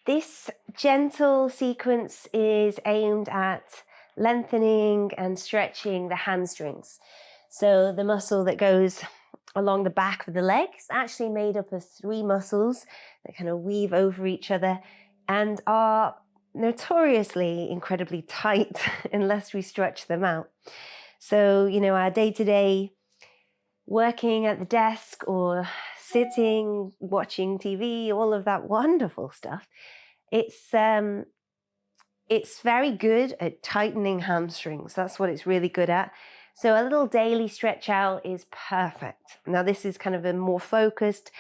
This gentle sequence is aimed at lengthening and stretching the hamstrings. So the muscle that goes along the back of the leg is actually made up of 3 muscles that kind of weave over each other and are notoriously incredibly tight unless we stretch them out. So, our day-to-day working at the desk or sitting, watching TV, all of that wonderful stuff, it's very good at tightening hamstrings. That's what it's really good at. So a little daily stretch out is perfect. Now this is kind of a more focused,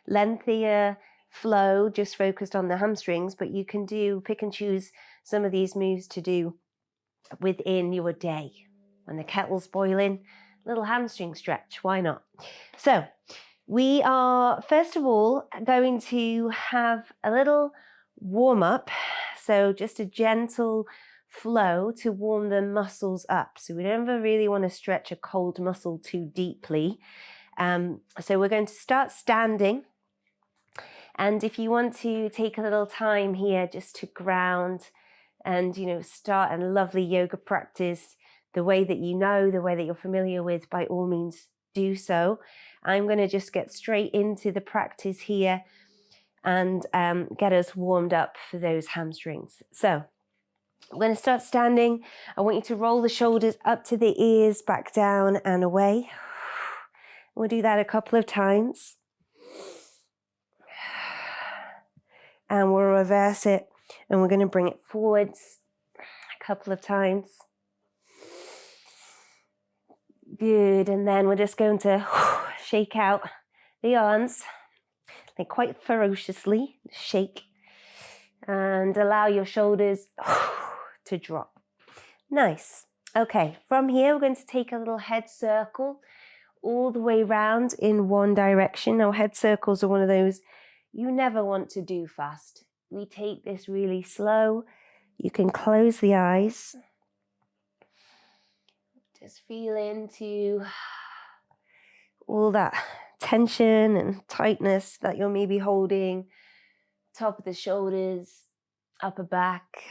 lengthier flow, just focused on the hamstrings, but you can pick and choose some of these moves to do within your day. When the kettle's boiling, little hamstring stretch, why not? So we are, first of all, going to have a little warm up. So just a gentle flow to warm the muscles up. So we never really want to stretch a cold muscle too deeply. So we're going to start standing. And if you want to take a little time here just to ground and, start a lovely yoga practice the way that the way that you're familiar with, by all means do so. I'm going to just get straight into the practice here and get us warmed up for those hamstrings. So I'm going to start standing. I want you to roll the shoulders up to the ears, back down and away. We'll do that a couple of times. And we'll reverse it and we're going to bring it forwards a couple of times. Good. And then we're just going to shake out the arms, like quite ferociously, shake, and allow your shoulders to drop. Nice. Okay, from here we're going to take a little head circle all the way round in one direction. Now head circles are one of those you never want to do fast. We take this really slow. You can close the eyes. Just feel into all that tension and tightness that you're maybe holding. Top of the shoulders, upper back.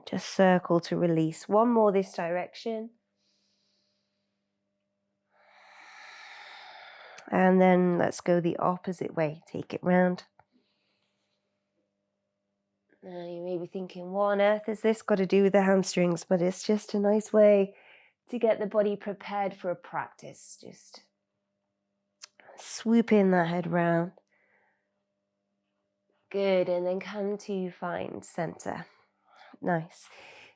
Just circle to release. One more this direction. And then let's go the opposite way. Take it round. Now you may be thinking, what on earth has this got to do with the hamstrings? But it's just a nice way to get the body prepared for a practice. Just swoop in that head round. Good, and then come to find center. Nice.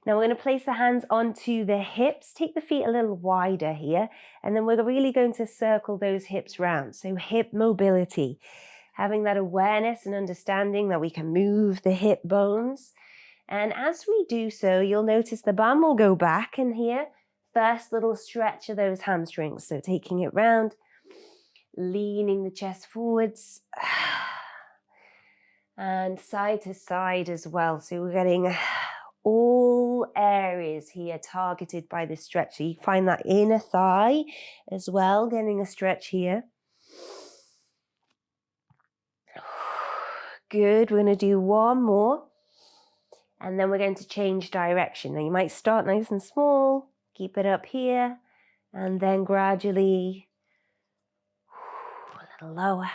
Now we're going to place the hands onto the hips. Take the feet a little wider here, and then we're really going to circle those hips round. So hip mobility, having that awareness and understanding that we can move the hip bones. And as we do so, you'll notice the bum will go back in here. First little stretch of those hamstrings. So taking it round, leaning the chest forwards, and side to side as well. So we're getting all areas here targeted by this stretch. So you find that inner thigh as well, getting a stretch here. Good, we're going to do one more. And then we're going to change direction. Now you might start nice and small, keep it up here, and then gradually a little lower.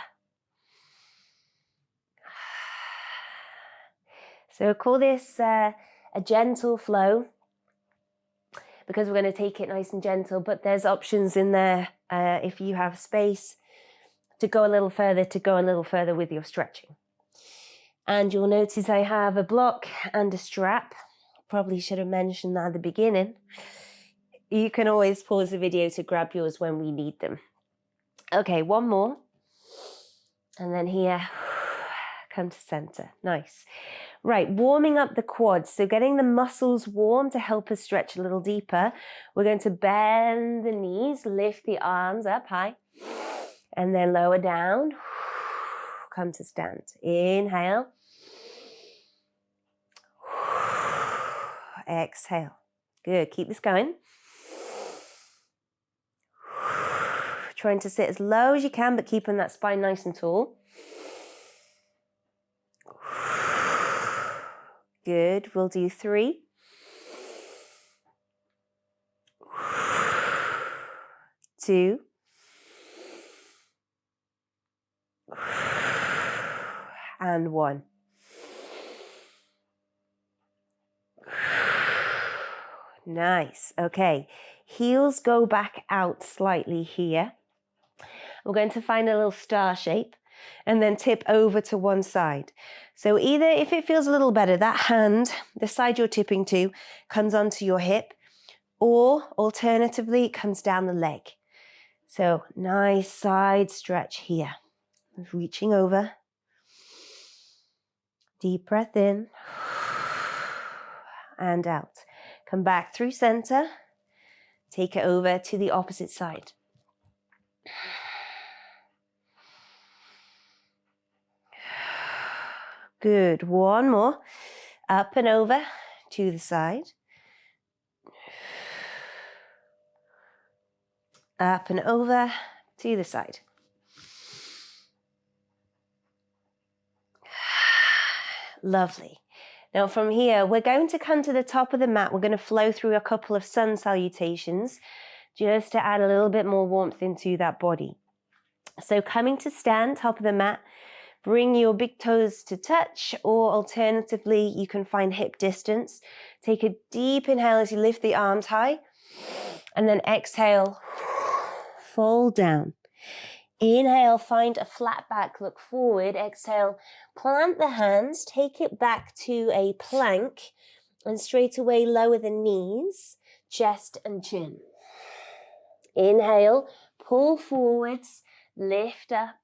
So call this a gentle flow, because we're going to take it nice and gentle, but there's options in there if you have space to go a little further with your stretching. And you'll notice I have a block and a strap. Probably should have mentioned that at the beginning. You can always pause the video to grab yours when we need them. Okay, one more. And then here, come to center. Nice. Right, warming up the quads. So getting the muscles warm to help us stretch a little deeper. We're going to bend the knees, lift the arms up high, and then lower down. Come to stand. Inhale. Exhale. Good. Keep this going. Trying to sit as low as you can, but keeping that spine nice and tall. Good. We'll do 3, 2, and 1. Nice. Okay. Heels go back out slightly here. We're going to find a little star shape and then tip over to one side. So either, if it feels a little better, that hand, the side you're tipping to, comes onto your hip, or alternatively, it comes down the leg. So nice side stretch here. Reaching over. Deep breath in and out. Come back through center. Take it over to the opposite side. Good. One more. Up and over to the side. Up and over to the side. Lovely. Now from here, we're going to come to the top of the mat. We're going to flow through a couple of sun salutations just to add a little bit more warmth into that body. So coming to stand, top of the mat, bring your big toes to touch, or alternatively, you can find hip distance. Take a deep inhale as you lift the arms high, and then exhale, fall down. Inhale, find a flat back, look forward. Exhale, plant the hands, take it back to a plank, and straight away lower the knees, chest and chin. Inhale, pull forwards, lift up.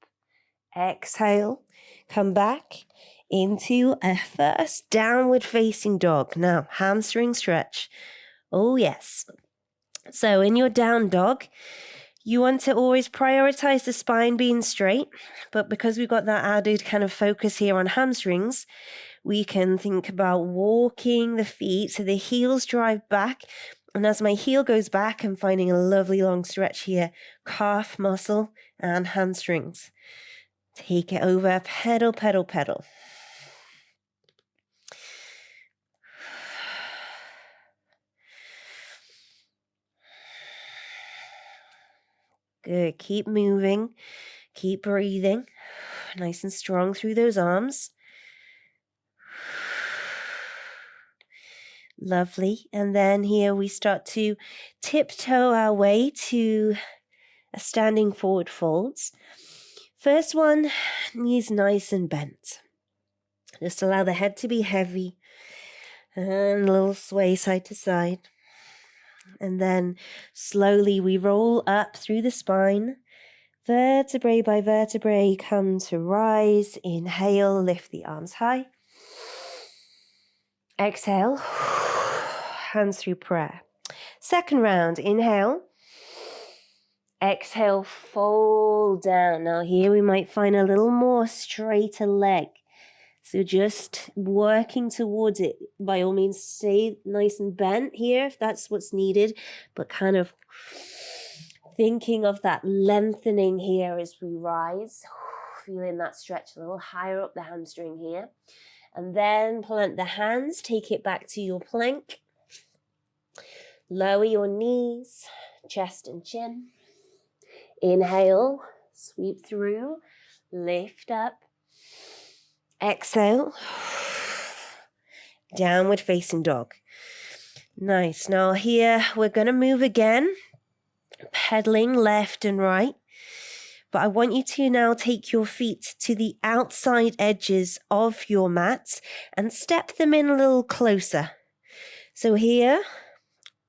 Exhale, come back into a first downward facing dog. Now, hamstring stretch. Oh, yes. So in your down dog, you want to always prioritize the spine being straight, but because we've got that added kind of focus here on hamstrings, we can think about walking the feet so the heels drive back. And as my heel goes back, I'm finding a lovely long stretch here, calf muscle and hamstrings. Take it over, pedal, pedal, pedal. Good, keep moving, keep breathing, nice and strong through those arms. Lovely, and then here we start to tiptoe our way to a standing forward folds. First one, knees nice and bent. Just allow the head to be heavy and a little sway side to side. And then slowly we roll up through the spine. Vertebrae by vertebrae come to rise. Inhale, lift the arms high. Exhale, hands through prayer. Second round, inhale. Exhale, fold down. Now here we might find a little more straighter leg. So just working towards it. By all means, stay nice and bent here if that's what's needed, but kind of thinking of that lengthening here as we rise. Feeling that stretch a little higher up the hamstring here. And then plant the hands, take it back to your plank. Lower your knees, chest and chin. Inhale, sweep through, lift up. Exhale, downward facing dog. Nice. Now here we're going to move again, pedaling left and right. But I want you to now take your feet to the outside edges of your mat and step them in a little closer. So here,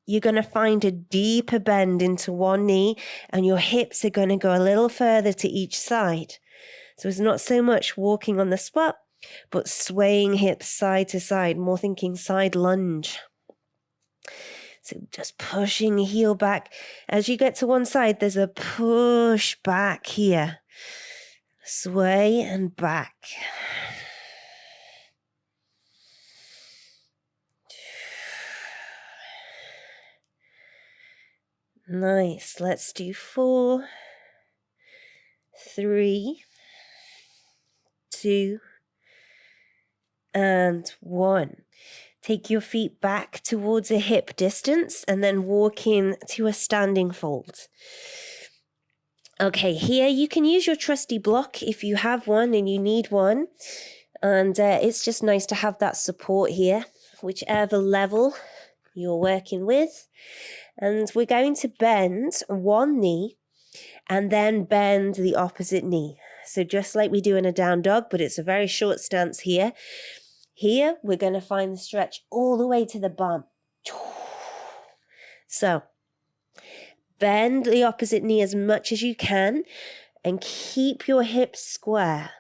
you're going to find a deeper bend into one knee and your hips are going to go a little further to each side. So it's not so much walking on the spot, but swaying hips side to side, more thinking side lunge. So just pushing the heel back. As you get to one side, there's a push back here. Sway and back. Nice. Let's do 4, 3, 2, and 1. Take your feet back towards a hip distance and then walk in to a standing fold. Okay, here you can use your trusty block if you have one and you need one. And it's just nice to have that support here, whichever level you're working with. And we're going to bend one knee and then bend the opposite knee. So just like we do in a down dog, but it's a very short stance here. Here, we're going to find the stretch all the way to the bum. So, bend the opposite knee as much as you can and keep your hips square.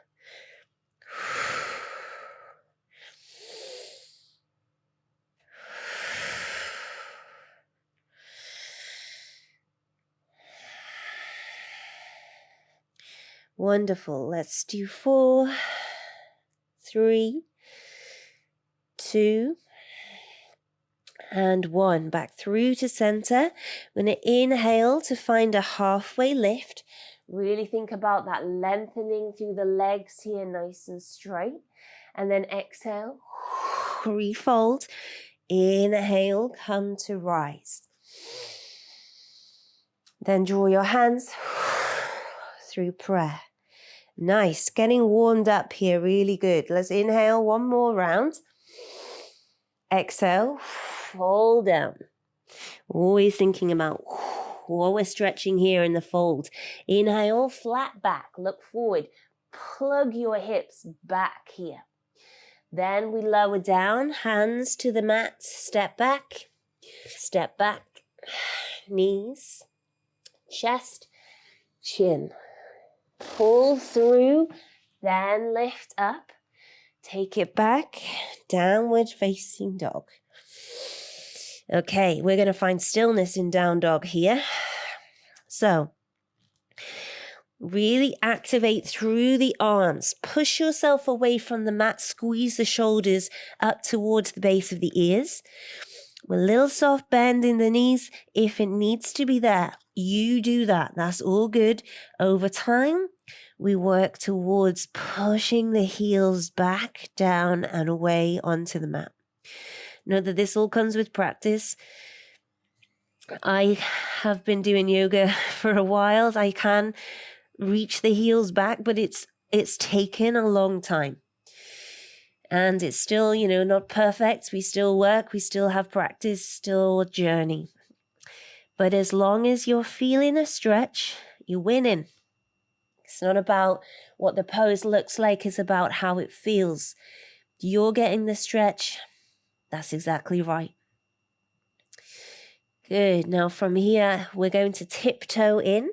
Wonderful. Let's do 4, 3, 2, and 1. Back through to center. I'm going to inhale to find a halfway lift. Really think about that lengthening through the legs here, nice and straight. And then exhale, refold. Inhale, come to rise. Then draw your hands through prayer. Nice, getting warmed up here, really good. Let's inhale one more round. Exhale, fall down. Always thinking about what we're stretching here in the fold. Inhale, flat back, look forward. Plug your hips back here. Then we lower down, hands to the mat, step back, knees, chest, chin. Pull through, then lift up, take it back, downward facing dog. Okay, we're going to find stillness in down dog here. So, really activate through the arms. Push yourself away from the mat, squeeze the shoulders up towards the base of the ears. With a little soft bend in the knees, if it needs to be there, you do that. That's all good. Over time, we work towards pushing the heels back, down, and away onto the mat. Know that this all comes with practice. I have been doing yoga for a while. I can reach the heels back, but it's taken a long time. And it's still, not perfect. We still work, we still have practice, still a journey. But as long as you're feeling a stretch, you're winning. It's not about what the pose looks like, it's about how it feels. You're getting the stretch. That's exactly right. Good. Now from here, we're going to tiptoe in.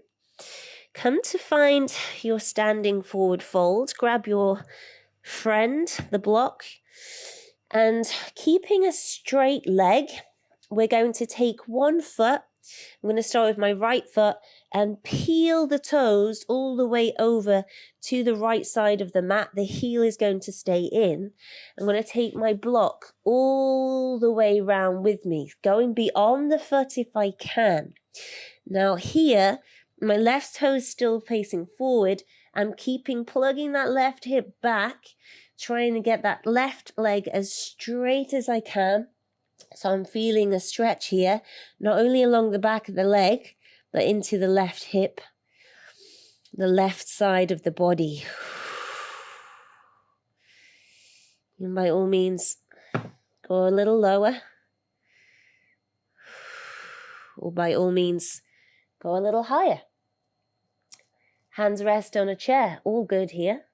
Come to find your standing forward fold. Grab your friend, the block, and keeping a straight leg, we're going to take one foot. I'm going to start with my right foot and peel the toes all the way over to the right side of the mat. The heel is going to stay in. I'm going to take my block all the way round with me, going beyond the foot if I can. Now here, my left toe is still facing forward. I'm plugging that left hip back, trying to get that left leg as straight as I can. So I'm feeling a stretch here, not only along the back of the leg, but into the left hip, the left side of the body. And by all means, go a little lower. Or by all means, go a little higher. Hands rest on a chair, all good here.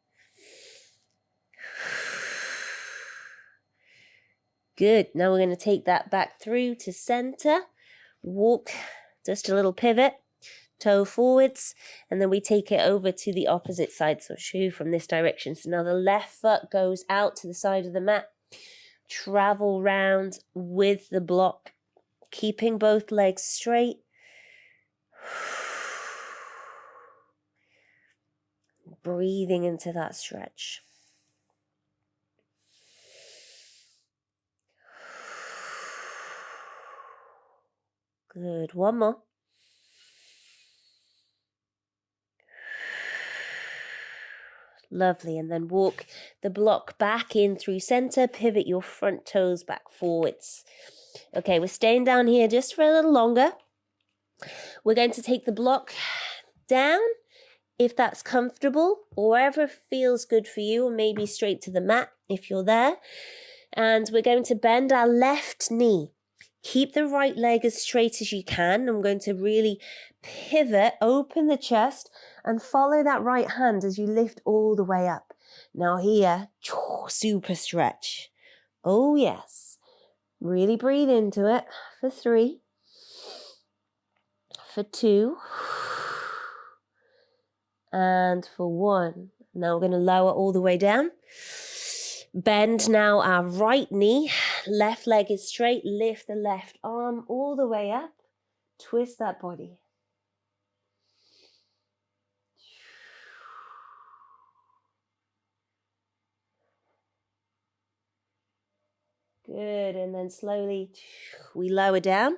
Good, now we're going to take that back through to center. Walk, just a little pivot, toe forwards, and then we take it over to the opposite side. So show you from this direction. So now the left foot goes out to the side of the mat. Travel round with the block, keeping both legs straight. Breathing into that stretch. Good. One more. Lovely. And then walk the block back in through center, pivot your front toes back forwards. Okay, we're staying down here just for a little longer. We're going to take the block down, if that's comfortable, or wherever feels good for you, or maybe straight to the mat if you're there. And we're going to bend our left knee. Keep the right leg as straight as you can. I'm going to really pivot, open the chest, and follow that right hand as you lift all the way up. Now here, super stretch. Oh yes. Really breathe into it for 3, for 2, and for 1. Now we're going to lower all the way down. Bend now our right knee. Left leg is straight. Lift the left arm all the way up. Twist that body. Good. And then slowly we lower down.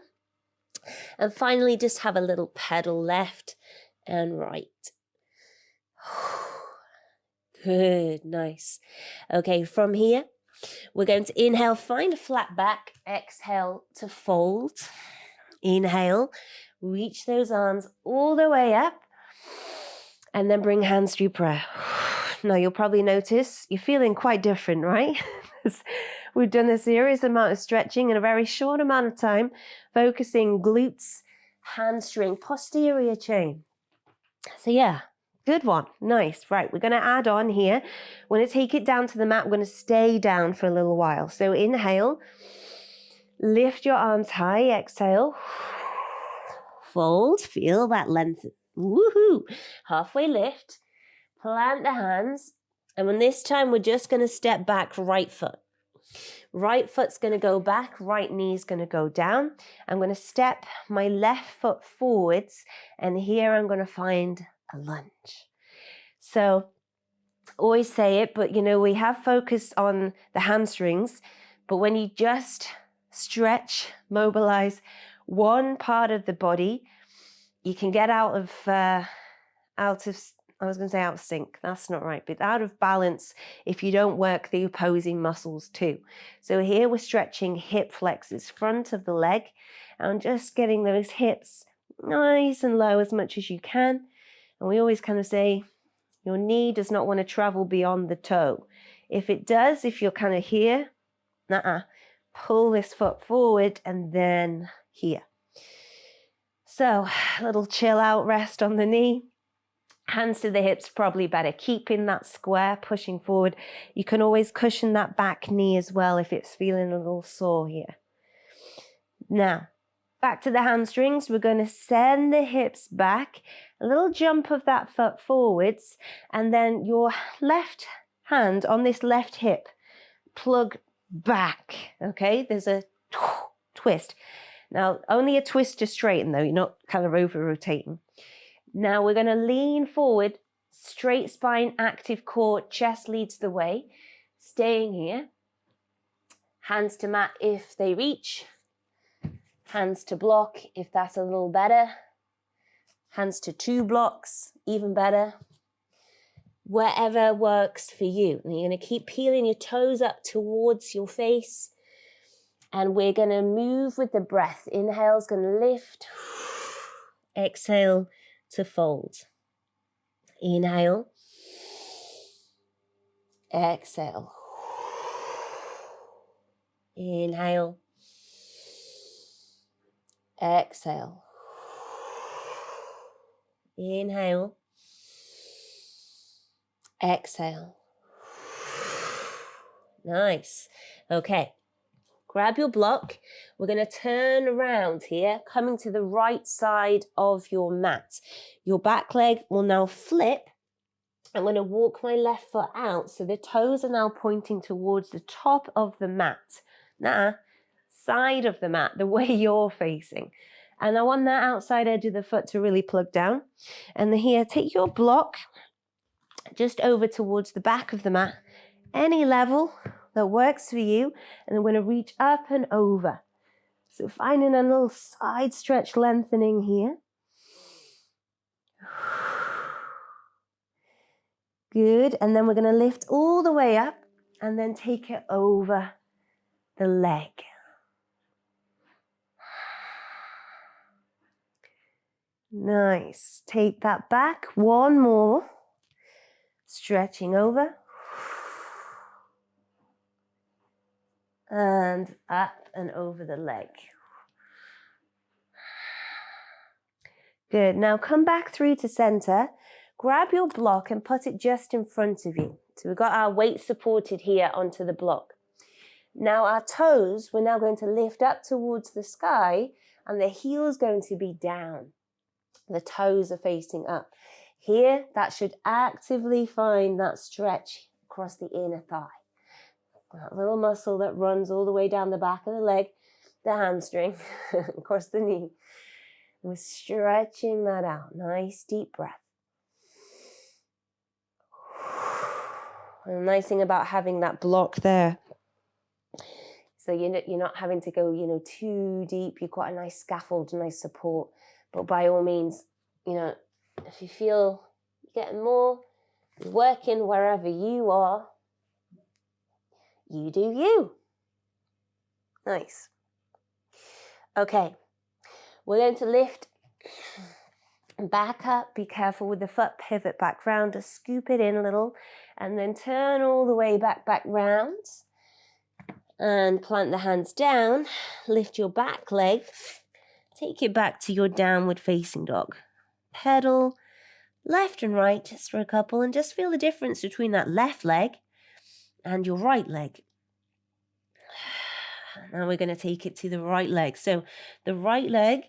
And finally, just have a little pedal left and right. Good. Nice. Okay, from here, we're going to inhale, find a flat back. Exhale to fold. Inhale, reach those arms all the way up. And then bring hands through prayer. Now, you'll probably notice you're feeling quite different, right? We've done a serious amount of stretching in a very short amount of time, focusing glutes, hamstring, posterior chain. So yeah, good one. Nice. Right, we're going to add on here. We're going to take it down to the mat. We're going to stay down for a little while. So inhale, lift your arms high. Exhale, fold. Feel that length. Woohoo! Halfway lift. Plant the hands. And when this time, we're just going to step back right foot. Right foot's going to go back, right knee's going to go down. I'm going to step my left foot forwards, and here I'm going to find a lunge. So, always say it, but we have focused on the hamstrings, but when you just stretch, mobilize one part of the body, you can get out of sync. That's not right, but out of balance if you don't work the opposing muscles too. So here we're stretching hip flexors, front of the leg, and just getting those hips nice and low as much as you can. And we always kind of say your knee does not want to travel beyond the toe. If it does, if you're kind of here, pull this foot forward and then here. So a little chill out, rest on the knee. Hands to the hips, probably better. Keeping that square, pushing forward. You can always cushion that back knee as well if it's feeling a little sore here. Now, back to the hamstrings. We're going to send the hips back, a little jump of that foot forwards, and then your left hand on this left hip, plug back, okay? There's a twist. Now, only a twist to straighten though, you're not kind of over-rotating. Now we're going to lean forward, straight spine, active core, chest leads the way. Staying here. Hands to mat if they reach. Hands to block if that's a little better. Hands to 2 blocks, even better. Wherever works for you. And you're going to keep peeling your toes up towards your face. And we're going to move with the breath. Inhale's going to lift. Exhale to fold. Inhale. Exhale. Inhale. Exhale. Inhale. Exhale. Nice. Okay. Grab your block. We're going to turn around here, coming to the right side of your mat. Your back leg will now flip. I'm going to walk my left foot out, so the toes are now pointing towards the top of the mat. Side of the mat, the way you're facing. And I want that outside edge of the foot to really plug down. And here, take your block just over towards the back of the mat, any level that works for you, and I'm going to reach up and over. So finding a little side stretch lengthening here. Good. And then we're going to lift all the way up and then take it over the leg. Nice. Take that back. One more. Stretching over. And up and over the leg. Good. Now come back through to center. Grab your block and put it just in front of you. So we've got our weight supported here onto the block. Now our toes, we're now going to lift up towards the sky and the heel is going to be down. The toes are facing up. Here, that should actively find that stretch across the inner thigh. That little muscle that runs all the way down the back of the leg, the hamstring, across the knee. We're stretching that out. Nice deep breath. And the nice thing about having that block there, so you're not having to go, too deep. You've got a nice scaffold, a nice support. But by all means, if you feel you're getting more, you're working wherever you are, you do you. Nice. Okay, we're going to lift back up. Be careful with the foot. Pivot back round to scoop it in a little. And then turn all the way back round. And plant the hands down. Lift your back leg. Take it back to your downward facing dog. Pedal left and right just for a couple. And just feel the difference between that left leg and your right leg. Now we're going to take it to the right leg. So the right leg,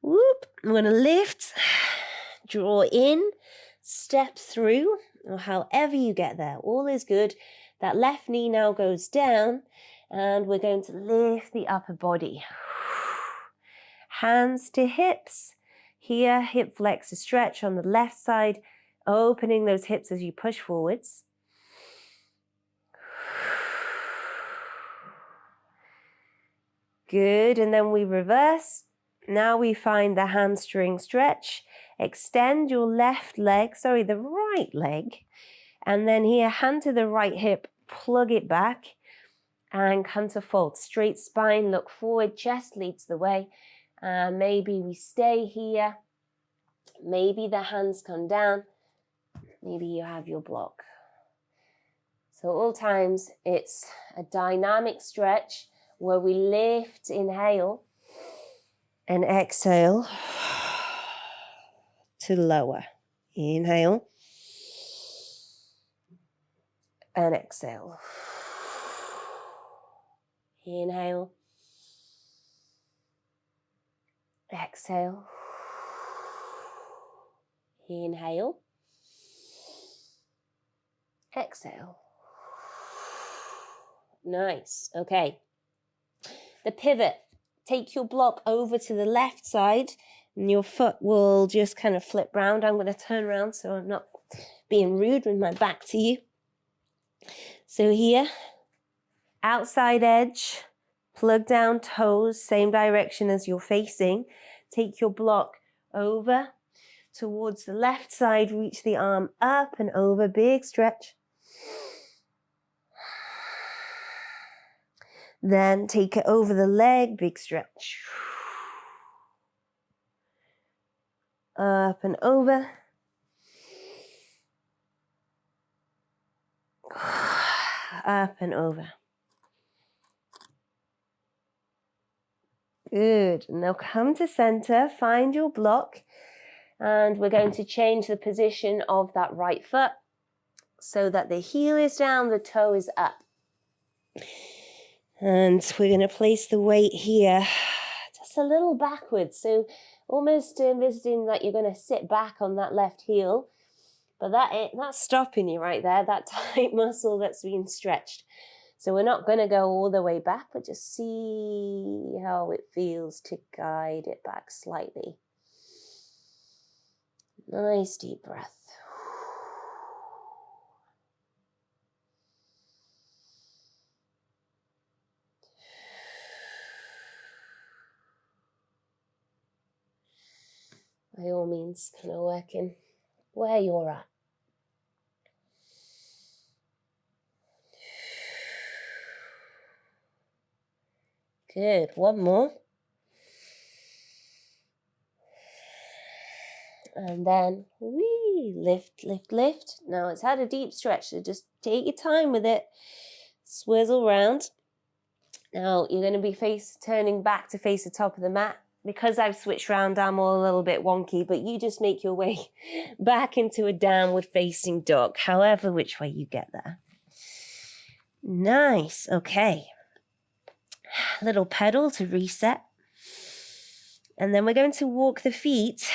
whoop, I'm going to lift, draw in, step through, or however you get there. All is good. That left knee now goes down, and we're going to lift the upper body. Hands to hips. Here, hip flexor stretch on the left side, opening those hips as you push forwards. Good, and then we reverse. Now we find the hamstring stretch. Extend your the right leg. And then here, hand to the right hip, plug it back and come to fold. Straight spine, look forward, chest leads the way. Maybe we stay here. Maybe the hands come down. Maybe you have your block. So all times it's a dynamic stretch where we lift, inhale, and exhale to lower. Inhale and exhale. Inhale, exhale, inhale, exhale. Nice. Okay. The pivot. Take your block over to the left side and your foot will just kind of flip round. I'm going to turn around so I'm not being rude with my back to you. So here, outside edge, plug down toes, same direction as you're facing. Take your block over towards the left side, reach the arm up and over, big stretch. Then take it over the leg, big stretch. Up and over. Up and over. Good. Now come to center, find your block, and we're going to change the position of that right foot so that the heel is down, the toe is up. And we're going to place the weight here just a little backwards. So almost envisaging that you're going to sit back on that left heel. But that's stopping you right there, that tight muscle that's being stretched. So we're not going to go all the way back, but just see how it feels to guide it back slightly. Nice deep breath. By all means, kind of working where you're at. Good. One more. And then lift, lift, lift. Now it's had a deep stretch, so just take your time with it. Swizzle round. Now you're going to be turning back to face the top of the mat. Because I've switched round, I'm all a little bit wonky, but you just make your way back into a downward facing dog, however which way you get there. Nice. Okay. Little pedal to reset. And then we're going to walk the feet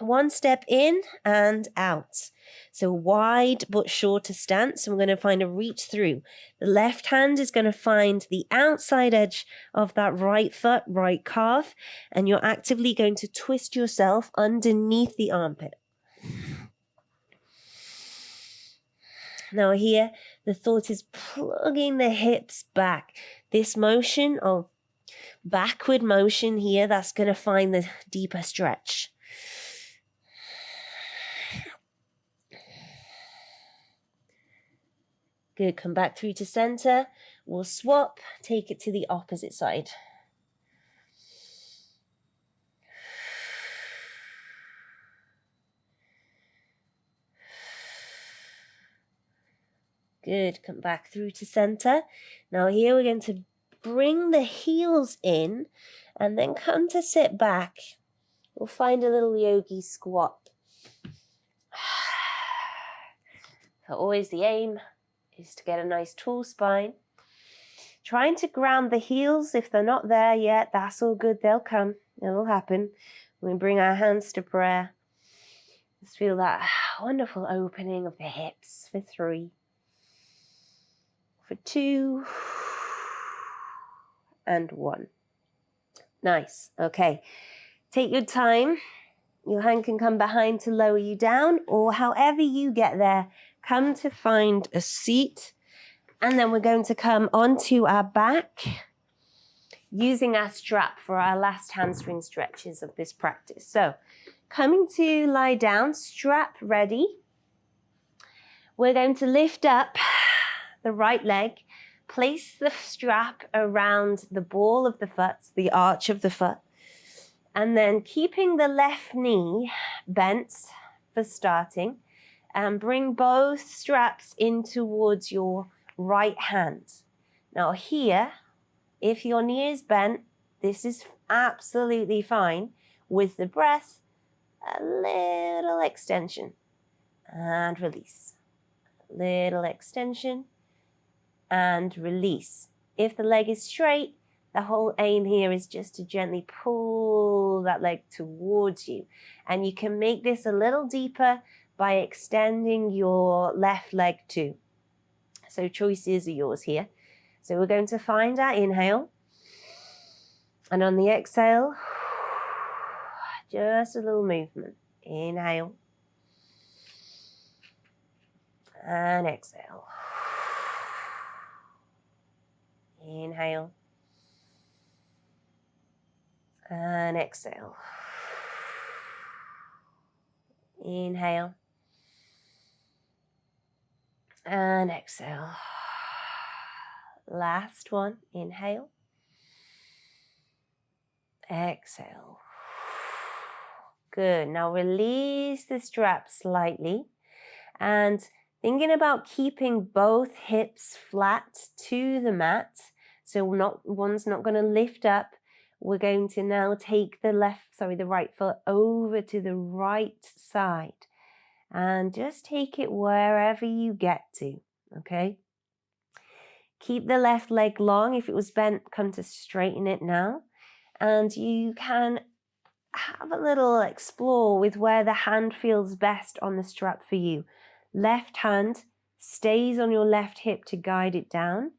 one step in and out. So wide but shorter stance. And we're going to find a reach through. The left hand is going to find the outside edge of that right foot, right calf. And you're actively going to twist yourself underneath the armpit. Now here, the thought is plugging the hips back. This motion of backward motion here, that's going to find the deeper stretch. Good, come back through to center. We'll swap, take it to the opposite side. Good, come back through to center. Now here we're going to bring the heels in and then come to sit back. We'll find a little yogi squat. So always the aim is to get a nice tall spine. Trying to ground the heels. If they're not there yet, that's all good. They'll come. It'll happen. We bring our hands to prayer. Just feel that wonderful opening of the hips for 3, for 2, and 1. Nice. Okay. Take your time. Your hand can come behind to lower you down, or however you get there, come to find a seat. And then we're going to come onto our back using our strap for our last hamstring stretches of this practice. So coming to lie down, strap ready. We're going to lift up the right leg, place the strap around the ball of the foot, the arch of the foot, and then keeping the left knee bent for starting, and bring both straps in towards your right hand. Now here, if your knee is bent, this is absolutely fine. With the breath, a little extension and release. Little extension and release. If the leg is straight, the whole aim here is just to gently pull that leg towards you. And you can make this a little deeper by extending your left leg too. So choices are yours here. So we're going to find our inhale. And on the exhale, just a little movement. Inhale. And exhale. Inhale. And exhale. Inhale. And exhale. Last one. Inhale. Exhale. Good. Now release the strap slightly. And thinking about keeping both hips flat to the mat. So one's not going to lift up. We're going to now take the right foot over to the right side. And just take it wherever you get to, okay? Keep the left leg long. If it was bent, come to straighten it now. And you can have a little explore with where the hand feels best on the strap for you. Left hand stays on your left hip to guide it down.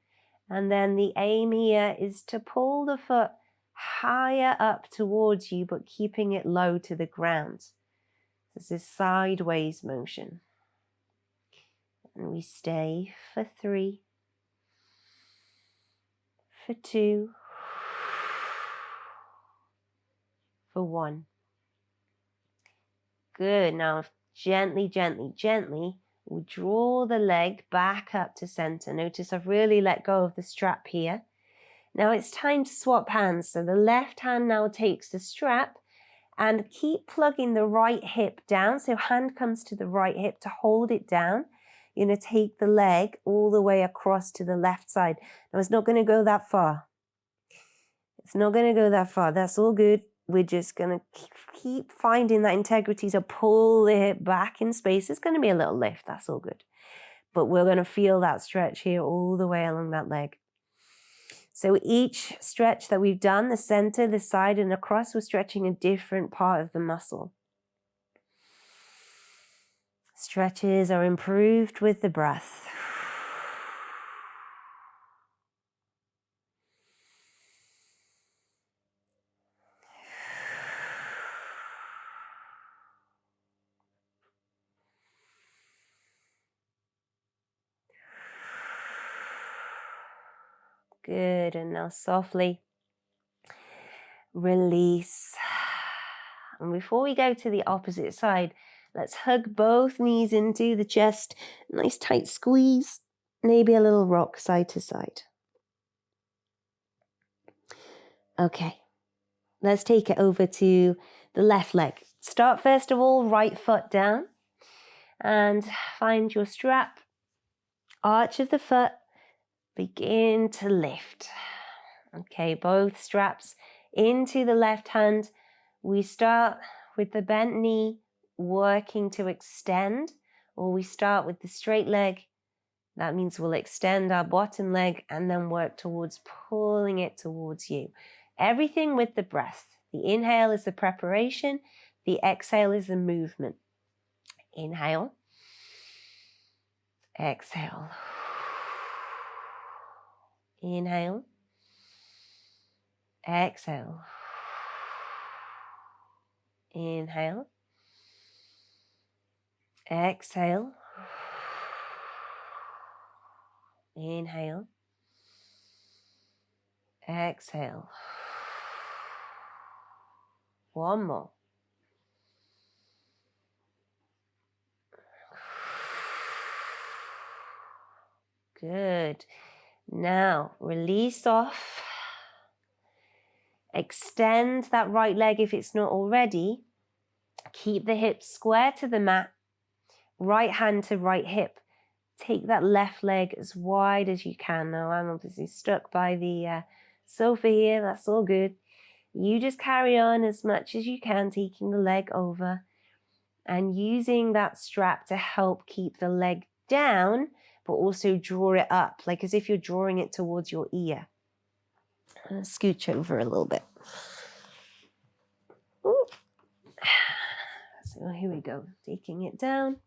And then the aim here is to pull the foot higher up towards you, but keeping it low to the ground. This is sideways motion. And we stay for 3, for 2, for 1. Good. Now gently, gently, gently, we'll draw the leg back up to center. Notice I've really let go of the strap here. Now it's time to swap hands. So the left hand now takes the strap and keep plugging the right hip down. So hand comes to the right hip to hold it down. You're going to take the leg all the way across to the left side. Now it's not going to go that far. It's not going to go that far. That's all good. We're just going to keep finding that integrity to pull the hip back in space. It's going to be a little lift. That's all good. But we're going to feel that stretch here all the way along that leg. So each stretch that we've done, the center, the side, and across, we're stretching a different part of the muscle. Stretches are improved with the breath. Good, and now softly release. And before we go to the opposite side, let's hug both knees into the chest. Nice tight squeeze. Maybe a little rock side to side. Okay, let's take it over to the left leg. Start first of all, right foot down. And find your strap. Arch of the foot. Begin to lift. Okay, both straps into the left hand. We start with the bent knee working to extend, or we start with the straight leg. That means we'll extend our bottom leg and then work towards pulling it towards you. Everything with the breath. The inhale is the preparation. The exhale is the movement. Inhale. Exhale. Inhale. Exhale. Inhale. Exhale. Inhale. Exhale. One more. Good. Now release off. Extend that right leg if it's not already. Keep the hips square to the mat. Right hand to right hip. Take that left leg as wide as you can. Now I'm obviously stuck by the sofa here. That's all good. You just carry on as much as you can, taking the leg over and using that strap to help keep the leg down, but also draw it up, like as if you're drawing it towards your ear. Scooch over a little bit. Ooh. So here we go, taking it down.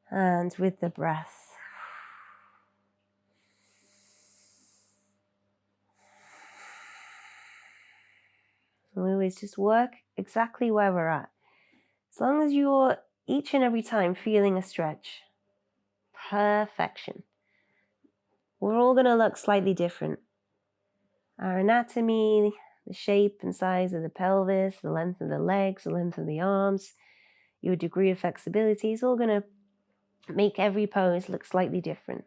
And with the breath. We always just work exactly where we're at. As long as you're each and every time feeling a stretch. Perfection. We're all going to look slightly different. Our anatomy, the shape and size of the pelvis, the length of the legs, the length of the arms, your degree of flexibility is all going to make every pose look slightly different.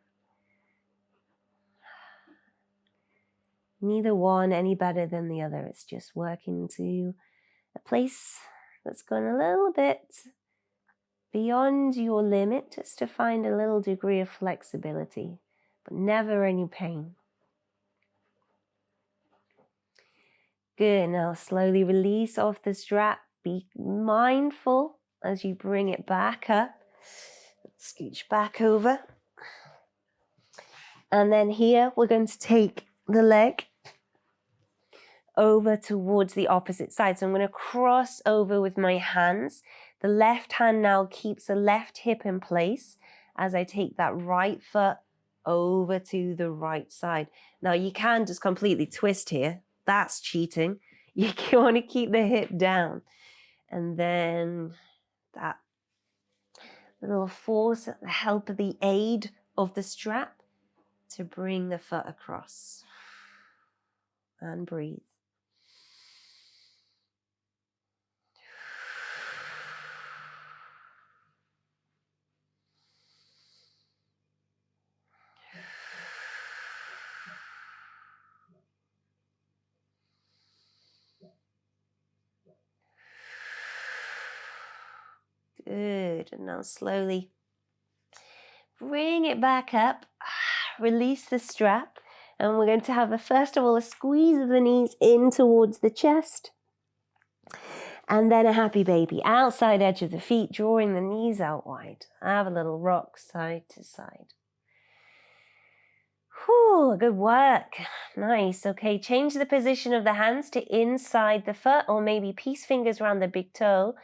Neither one any better than the other. It's just working to a place that's gone a little bit beyond your limit, just to find a little degree of flexibility, but never any pain. Good. Now slowly release off the strap. Be mindful as you bring it back up. Scooch back over. And then here we're going to take the leg over towards the opposite side. So I'm going to cross over with my hands. The left hand now keeps the left hip in place as I take that right foot over to the right side. Now you can just completely twist here. That's cheating. You want to keep the hip down. And then that little force, the help of the aid of the strap to bring the foot across. And breathe. Good. And now slowly bring it back up. Release the strap. And we're going to have, first of all, a squeeze of the knees in towards the chest. And then a happy baby. Outside edge of the feet, drawing the knees out wide. Have a little rock side to side. Whew, good work. Nice. Okay, change the position of the hands to inside the foot, or maybe peace fingers around the big toe.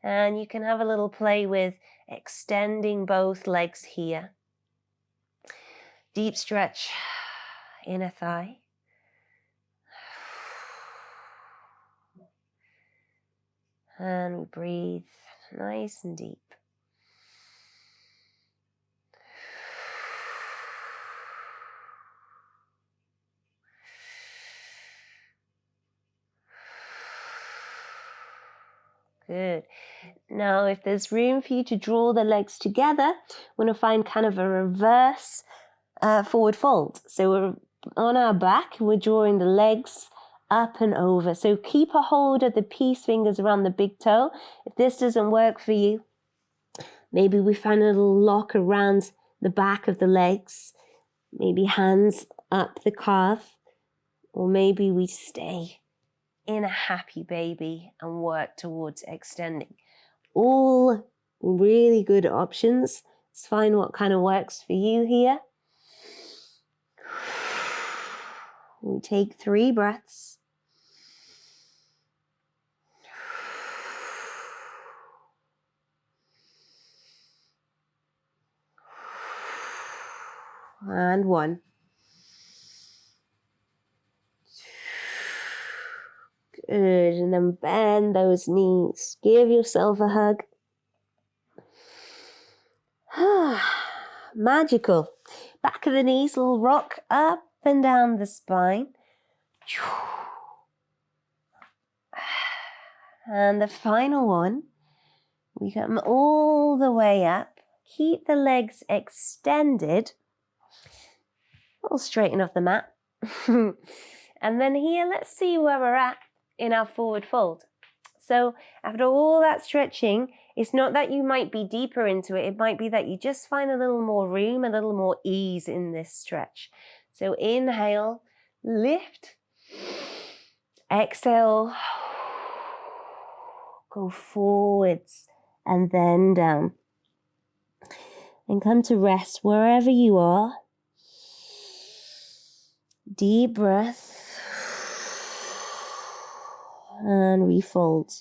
And you can have a little play with extending both legs here. Deep stretch, inner thigh. And we breathe nice and deep. Good. Now, if there's room for you to draw the legs together, we're going to find kind of a reverse forward fold. So we're on our back, we're drawing the legs up and over. So keep a hold of the peace fingers around the big toe. If this doesn't work for you, maybe we find a little lock around the back of the legs, maybe hands up the calf, or maybe we stay in a happy baby and work towards extending. All really good options. Let's find what kind of works for you here. We take 3 breaths. And 1. Good, and then bend those knees. Give yourself a hug. Magical. Back of the knees, little rock up and down the spine. And the final one, we come all the way up. Keep the legs extended. We'll straighten off the mat. And then here, let's see where we're at in our forward fold. So after all that stretching, it's not that you might be deeper into it. It might be that you just find a little more room, a little more ease in this stretch. So inhale, lift. Exhale, go forwards and then down. And come to rest wherever you are. Deep breath. And refold.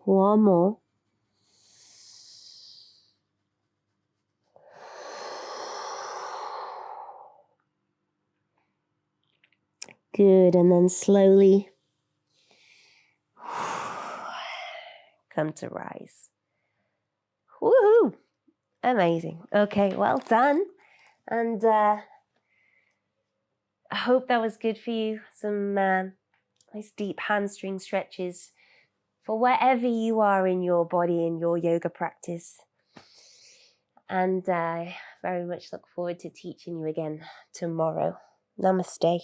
One more. Good, and then slowly come to rise. Woohoo! Amazing. Okay, well done. And I hope that was good for you. Some nice deep hamstring stretches for wherever you are in your body, in your yoga practice. And I very much look forward to teaching you again tomorrow. Namaste.